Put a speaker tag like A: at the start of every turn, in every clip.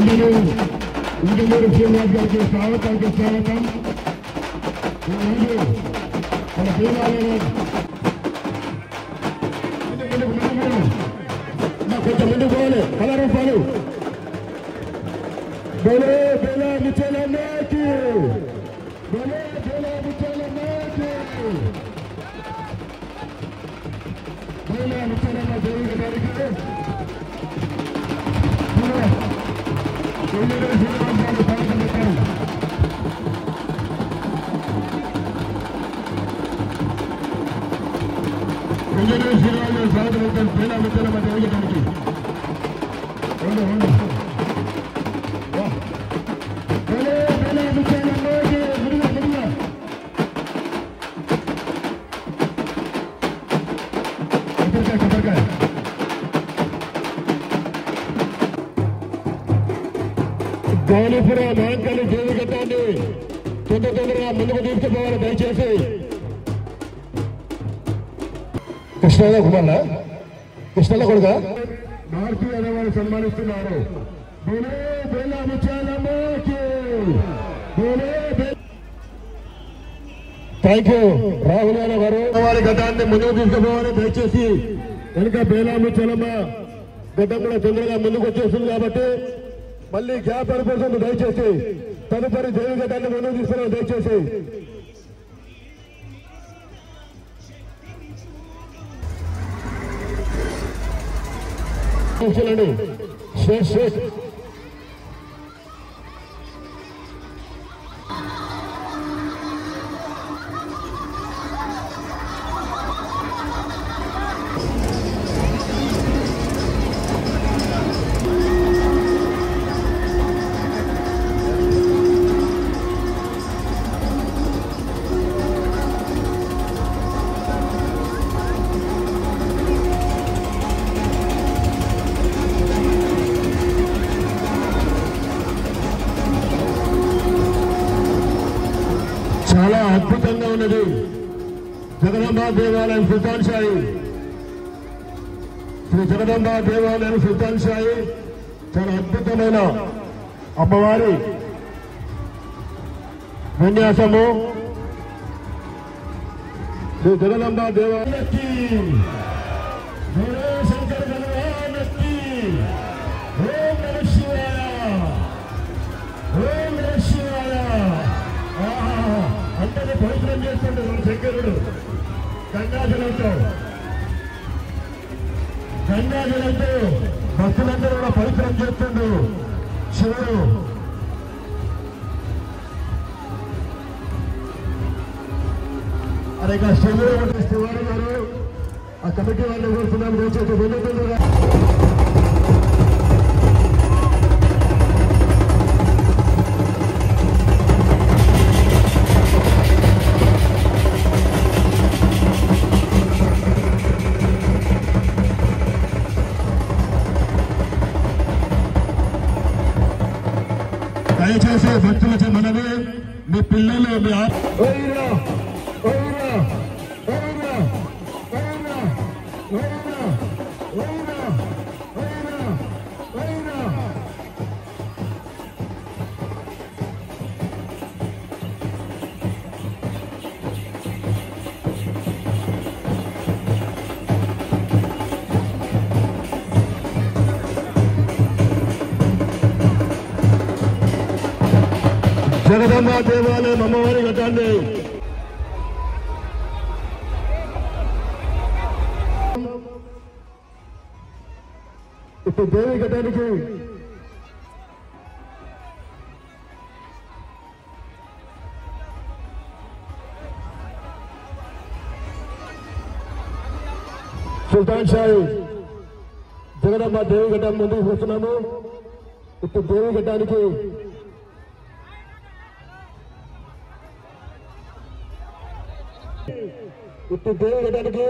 A: Engineer Srinivas గారికి స్వాగతం మన దేవాలయం కొంచెం ముందుకు పోవాలి 10 రూపాయలు బోలే బోలా ముచ్చలమ్మకి బోలే బోలా ముచ్చలమ్మకి బోలా ముచ్చలమ్మ దేవి గారికి ఇంజనీర్ శ్రీనివాస్ స్వాగతం బోలా ముచ్చలమ్మ దేవి గారికి గౌలీపుర మహంకాళి దేవి ఘట్టాన్ని తొందరగా ముందుకు తీసుకుపోవాలి దయచేసి. కృష్ణాల కుమార్లా కృష్ణాల కొడుక భారతీయ అనేవారు సన్మానిస్తున్నారు. థ్యాంక్ యూ రాహుల్ యాదవ్ గారు. వారి ఘటాన్ని ముందుకు తీసుకుపోవాలి దయచేసి. వెనుక బేలాము చలమ్మ ఘట్టం కూడా తొందరగా ముందుకు వచ్చేస్తుంది కాబట్టి మళ్ళీ గ్యాప్ ఏర్పడుతుంది దయచేసి. తదుపరి దేవి ఘటాన్ని ముందుకు తీసుకురావాలి దయచేసి. చూడండి శ్రేష్ చాలా అద్భుతంగా ఉన్నది. జగదంబ దేవాలయం సుల్తాన్ షాయి, శ్రీ జగదంబ దేవాలయం సుల్తాన్ షాయి చాలా అద్భుతమైన అమ్మవారి విన్యాసము. శ్రీ జగదంబ దేవాలయానికి శంకర్ భగవానికి ఓం నమః శివాయ, ఓం నమః శివాయ. అందరినీ పవిత్రం చేస్తుంటారు శంకరుడు గంగాజలంతో భక్తులందరూ కూడా పవిత్రం చేస్తుండ్రు శివుడు. అదే శివుడు శివారు గారు ఆ కమిటీ వాళ్ళు కోరుతున్నాం దయచేసి వెళ్ళుతుండగా. దయచేసి భక్తులకి మనవి, మీ పిల్లలు మీ జగదంబ దేవాలయం అమ్మవారి ఘటాన్ని ఇప్పుడు దేవి ఘటానికి సుల్తాన్ షాయి జగదంబ దేవి ఘటం ముందుకు వస్తున్నాము. ఇప్పుడు దేవి ఘటానికి దేవి ఘటానికి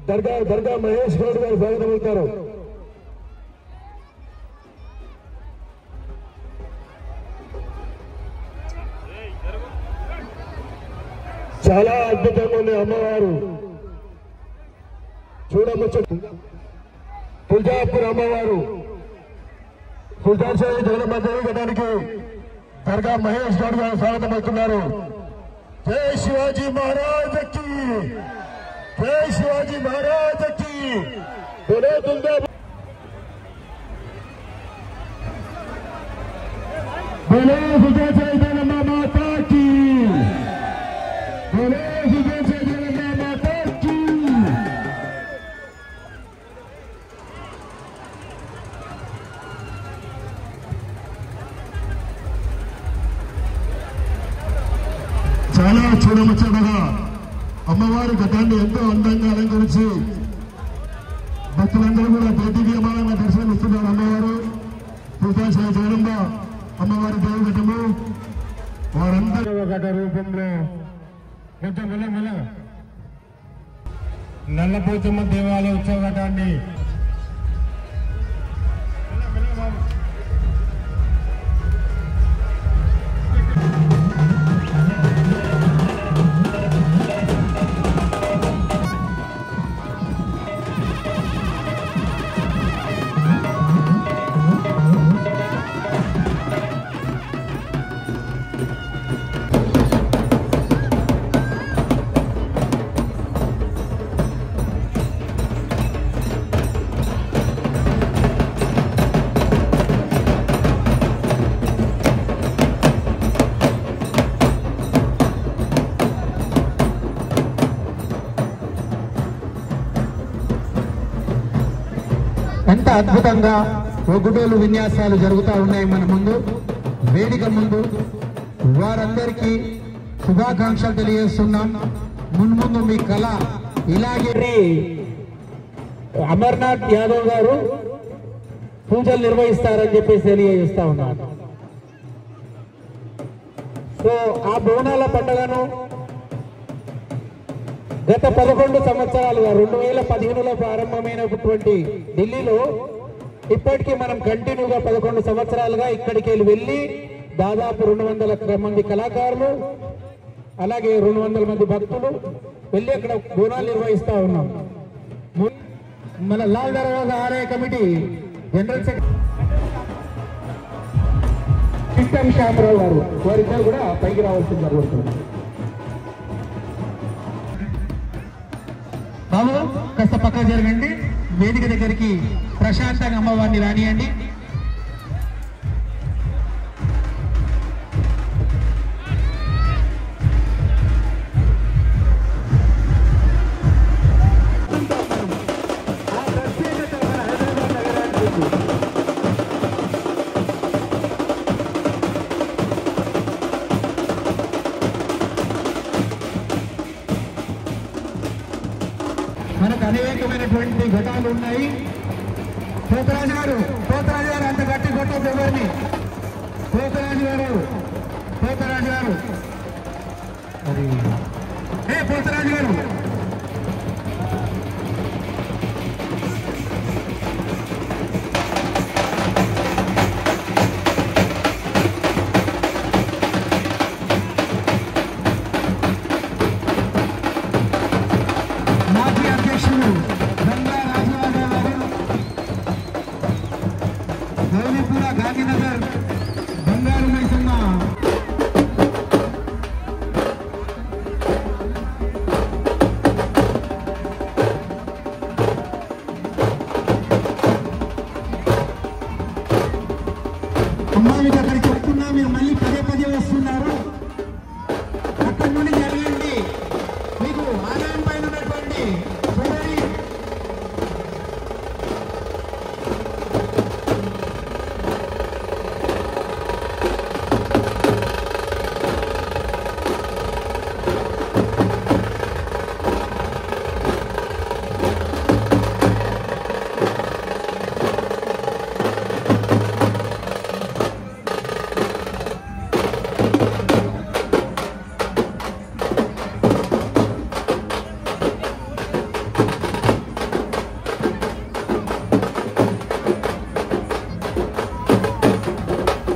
A: దర్గా మహేష్ గౌడ్ గారు స్వాగతం అవుతారు. చాలా అద్భుతంగా ఉంది అమ్మవారు. చూడముచ్చు తుల్జాపూర్ అమ్మవారు సుల్తాన్ షాహీ జగన్మ దేవి ఘటానికి దర్గా మహేష్ గౌడ్ గారు స్వాగతం పలుకుతున్నారు. జై శివాజీ మహారాజ్ కి, జై శివాజీ మహారాజ్ కి. బోలో దుర్గా बोलो सुल्तान शाही जगन्मा माता की, बोलो सुल्तान शाही जगन्मा माता की. చాలా చూడముచ్చటగా అమ్మవారి ఘటాన్ని ఎంతో అందంగా అలంకరించి భక్తులందరూ కూడా దేదీప్యమానంగా దర్శనం ఇస్తున్నారు. అమ్మవారు సుల్తాన్ షాహీ జగన్మ అమ్మవారి దేవి ఘటము వారందరూ ఘట రూపంలో కొంచెం మెల్ల నల్లపోచమ్మ దేవాలయ ఉత్సవ ఘటాన్ని
B: ఎంత అద్భుతంగా ఒగ్గుటోలు విన్యాసాలు జరుగుతూ ఉన్నాయి మన ముందు వేదిక ముందు. వారందరికీ శుభాకాంక్షలు తెలియజేస్తున్నాం. మున్ముందు మీ కళ ఇలాగే. అమర్నాథ్ యాదవ్ గారు పూజలు నిర్వహిస్తారని చెప్పేసి తెలియజేస్తా ఉన్నాను. సో ఆ బోనాల పండుగను గత 11 సంవత్సరాలుగా 2015లో ప్రారంభమైనటువంటి ఢిల్లీలో ఇప్పటికీ మనం కంటిన్యూగా 11 సంవత్సరాలుగా ఇక్కడికి వెళ్ళి దాదాపు 200 మంది కళాకారులు అలాగే 200 మంది భక్తులు వెళ్ళి అక్కడ బోనాలు నిర్వహిస్తా ఉన్నాం. మన లాల్ దర్వాజా ఆలయ committee general secretary Chittam Shyamrao గారు వారిద్దరు కూడా పైకి రావాల్సింది జరుగుతుంది. బాబు కాస్త పక్కన జరగండి. వేదిక దగ్గరికి ప్రశాంతంగా అమ్మవారిని రానియండి. మనకు అనేకమైనటువంటి ఘటాలు ఉన్నాయి. పోతరాజు గారు అంత గట్టి కొట్టదు ఎవరిని. పోతరాజు గారు పోతరాజు గారు మాజీ అధ్యక్షుడు గంగా రాజువారావు గారు, గౌరీపుర గాంధీనగర్ బంగారు మైసమ్మ అమ్మా మీకు అక్కడ చెప్తున్నా, మీరు మళ్ళీ పదే వస్తున్నారు. అక్కడి నుండి జరగండి. మీకు ఆలయం పైన ఉన్నటువంటి చూడండి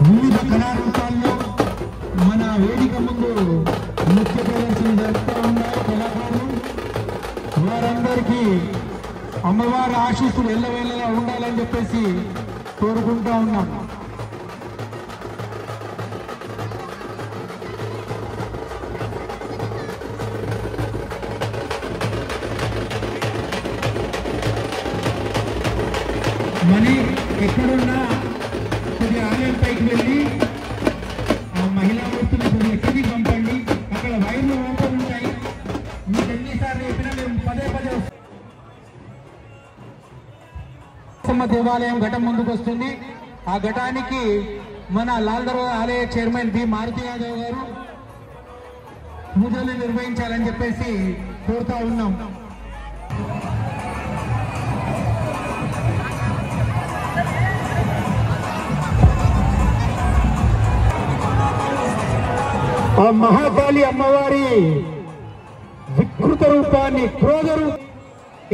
B: వివిధ కళారూపాల్లో మన వేదిక ముందు నృత్య ప్రదర్శన జరుపుతూ ఉన్నారు కళాకారులు. వారందరికీ అమ్మవారి ఆశీస్సులు ఎల్లవేళలా ఉండాలని చెప్పేసి కోరుకుంటా ఉన్నాం. ఎక్కడున్నా కొద్దిగా ఆలయం పైకి వెళ్ళి ఆ మహిళా మూర్తిని కొద్దిగా కిందికి పంపండి. అక్కడ వైర్లు ఓపెన్ ఉంటాయి. మీకు ఎన్నిసార్లు చెప్పినా మేము పదే పదే దేవాలయం ఘటం ముందుకు వస్తుంది. ఆ ఘటానికి మన లాల్ దర్వాజా ఆలయ చైర్మన్ బి మారుతి యాదవ్ గారు పూజలు నిర్వహించాలని చెప్పేసి కోరుతా ఉన్నాం. ఆ మహాకాళి అమ్మవారి వికృత రూపాన్ని క్రోధరు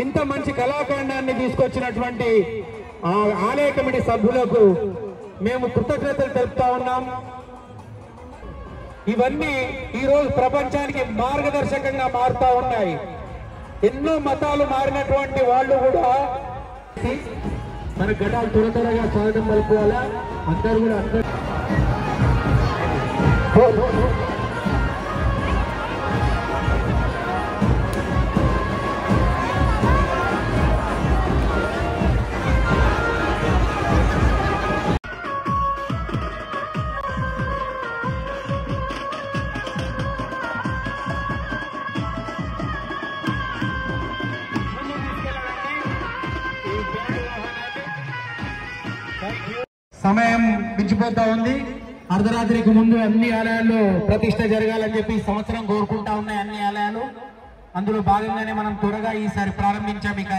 B: ఇంత మంచి కళాఖండాన్ని తీసుకొచ్చినటువంటి ఆ ఆలయ కమిటీ సభ్యులకు మేము కృతజ్ఞతలు తెలుపుతా ఉన్నాం. ఇవన్నీ ఈరోజు ప్రపంచానికి మార్గదర్శకంగా మారుతా ఉన్నాయి. ఎన్నో మతాలు మారినటువంటి వాళ్ళు కూడా మన ఘటాలు త్వరగా స్వాగతం పలుకోవాలా. అందరూ కూడా సమయం మించిపోతా ఉంది. అర్ధరాత్రికి ముందు అన్ని ఆలయాల్లో ప్రతిష్ట జరగాలని చెప్పి ఈ సంవత్సరం కోరుకుంటా ఉన్నాయి అన్ని ఆలయాలు. అందులో భాగంగానే మనం త్వరగా ఈసారి ప్రారంభించాం.